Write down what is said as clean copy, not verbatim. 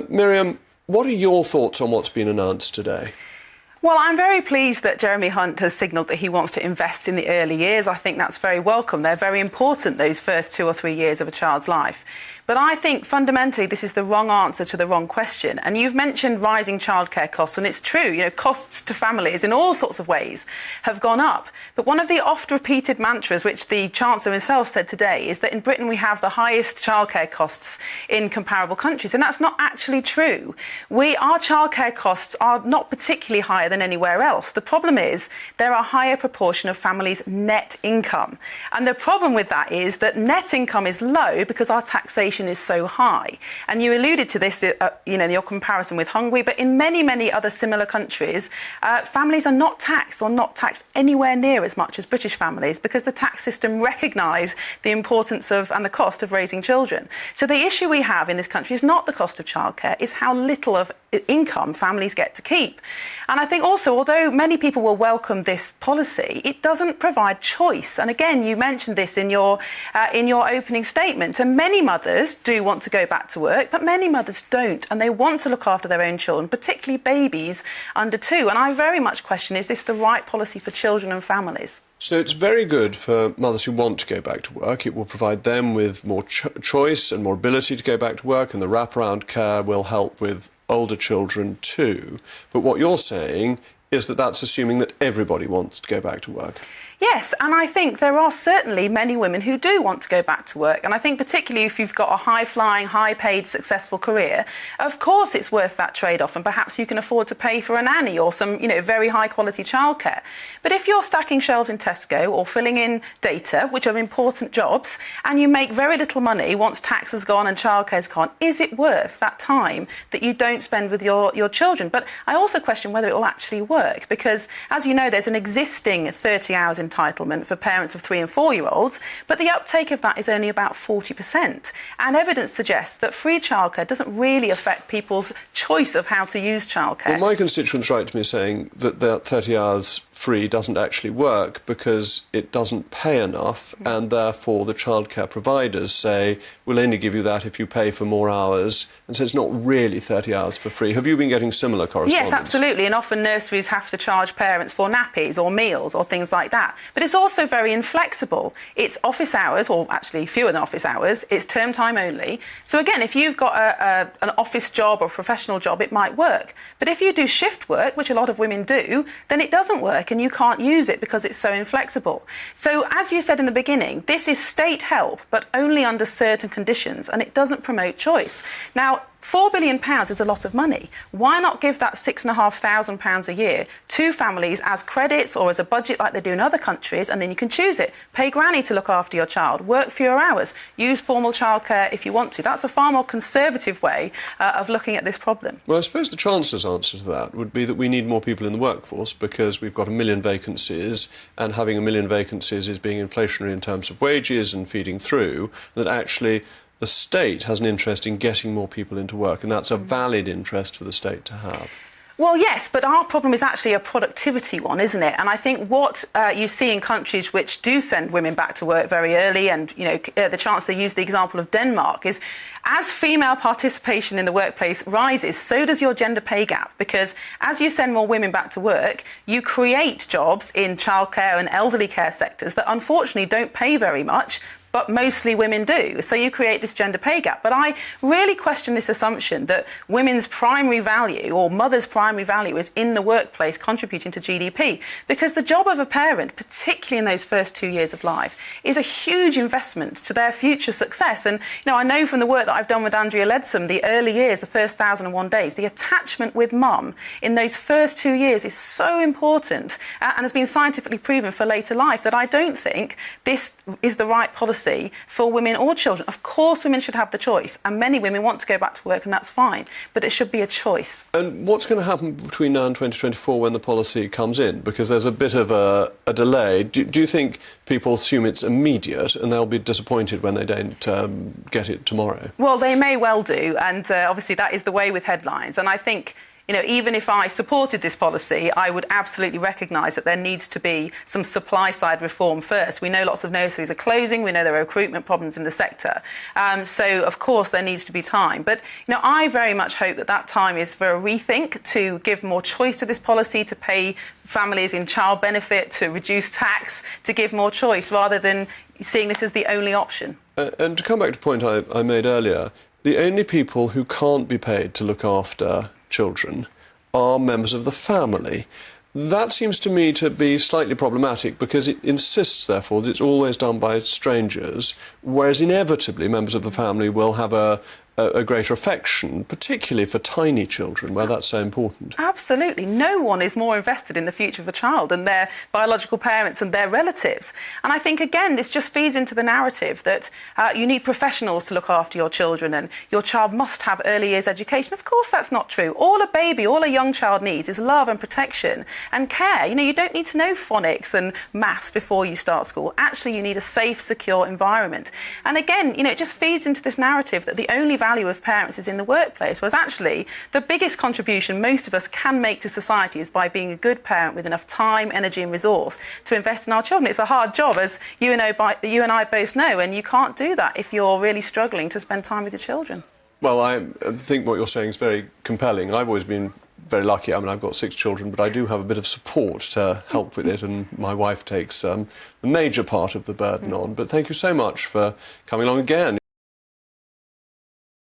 Miriam, what are your thoughts on what's been announced today? Well, I'm very pleased that Jeremy Hunt has signalled that he wants to invest in the early years. I think that's very welcome. They're very important, those first 2 or 3 years of a child's life. But I think fundamentally this is the wrong answer to the wrong question. And you've mentioned rising childcare costs, and it's true, costs to families in all sorts of ways have gone up. But one of the oft-repeated mantras, which the Chancellor himself said today, is that in Britain we have the highest childcare costs in comparable countries. And that's not actually true. Our childcare costs are not particularly higher than anywhere else. The problem is there are a higher proportion of families' net income. And the problem with that is that net income is low because our taxation is so high. And you alluded to this, in your comparison with Hungary, but in many, many other similar countries, families are not taxed or not taxed anywhere near as much as British families because the tax system recognise the importance of and the cost of raising children. So the issue we have in this country is not the cost of childcare, it's how little of income families get to keep. And I think also, although many people will welcome this policy, it doesn't provide choice. And again, you mentioned this in your opening statement. And many mothers do want to go back to work, but many mothers don't. And they want to look after their own children, particularly babies under 2. And I very much question, is this the right policy for children and families? So it's very good for mothers who want to go back to work. It will provide them with more choice and more ability to go back to work, and the wraparound care will help with older children too. But what you're saying is that that's assuming that everybody wants to go back to work. Yes, and I think there are certainly many women who do want to go back to work. And I think particularly if you've got a high-flying, high-paid, successful career, of course it's worth that trade-off, and perhaps you can afford to pay for a nanny or some, very high-quality childcare. But if you're stacking shelves in Tesco or filling in data, which are important jobs, and you make very little money once tax has gone and childcare's gone, is it worth that time that you don't spend with your children? But I also question whether it will actually work, because, as you know, there's an existing 30 hours entitlement for parents of 3- and 4-year-olds, but the uptake of that is only about 40%. And evidence suggests that free childcare doesn't really affect people's choice of how to use childcare. Well, my constituents write to me saying that that 30 hours free doesn't actually work because it doesn't pay enough, and therefore the childcare providers say, we'll only give you that if you pay for more hours, and so it's not really 30 hours for free. Have you been getting similar correspondence? Yes, absolutely, and often nurseries have to charge parents for nappies or meals or things like that. But it's also very inflexible. It's office hours, or actually fewer than office hours, it's term time only. So again, if you've got an office job or a professional job, it might work. But if you do shift work, which a lot of women do, then it doesn't work and you can't use it because it's so inflexible. So as you said in the beginning, this is state help, but only under certain conditions, and it doesn't promote choice. Now, £4 billion is a lot of money. Why not give that £6,500 a year to families as credits or as a budget like they do in other countries, and then you can choose it. Pay granny to look after your child, work fewer hours, use formal childcare if you want to. That's a far more conservative way of looking at this problem. Well, I suppose the Chancellor's answer to that would be that we need more people in the workforce because we've got 1 million vacancies, and having 1 million vacancies is being inflationary in terms of wages and feeding through, that actually the state has an interest in getting more people into work, and that's a valid interest for the state to have. Well, yes, but our problem is actually a productivity one, isn't it? And I think what you see in countries which do send women back to work very early, and the Chancellor used the example of Denmark, is as female participation in the workplace rises, so does your gender pay gap, because as you send more women back to work, you create jobs in childcare and elderly care sectors that unfortunately don't pay very much, but mostly women do. So you create this gender pay gap. But I really question this assumption that women's primary value or mothers' primary value is in the workplace contributing to GDP, because the job of a parent, particularly in those first 2 years of life, is a huge investment to their future success. And I know from the work that I've done with Andrea Leadsom, the early years, the first 1,001 days, the attachment with mum in those first 2 years is so important and has been scientifically proven for later life that I don't think this is the right policy for women or children. Of course women should have the choice, and many women want to go back to work, and that's fine, but it should be a choice. And what's going to happen between now and 2024 when the policy comes in? Because there's a bit of a delay. Do you think people assume it's immediate and they'll be disappointed when they don't get it tomorrow? Well, they may well do, and obviously that is the way with headlines. And I think even if I supported this policy, I would absolutely recognise that there needs to be some supply-side reform first. We know lots of nurseries are closing. We know there are recruitment problems in the sector. So, of course, there needs to be time. But, I very much hope that that time is for a rethink, to give more choice to this policy, to pay families in child benefit, to reduce tax, to give more choice, rather than seeing this as the only option. And to come back to the point I made earlier, the only people who can't be paid to look after children are members of the family. That seems to me to be slightly problematic, because it insists, therefore, that it's always done by strangers, whereas inevitably members of the family will have a greater affection, particularly for tiny children, where that's so important. Absolutely. No one is more invested in the future of a child than their biological parents and their relatives. And I think, again, this just feeds into the narrative that you need professionals to look after your children and your child must have early years education. Of course, that's not true. All a young child needs is love and protection and care. You don't need to know phonics and maths before you start school. Actually, you need a safe, secure environment. And again, it just feeds into this narrative that the only value of parents is in the workplace, whereas actually the biggest contribution most of us can make to society is by being a good parent with enough time, energy and resource to invest in our children. It's a hard job, as you and I both know, and you can't do that if you're really struggling to spend time with your children. Well, I think what you're saying is very compelling. I've always been very lucky. I mean, I've got 6 children, but I do have a bit of support to help with it, and my wife takes the major part of the burden on. But thank you so much for coming along again.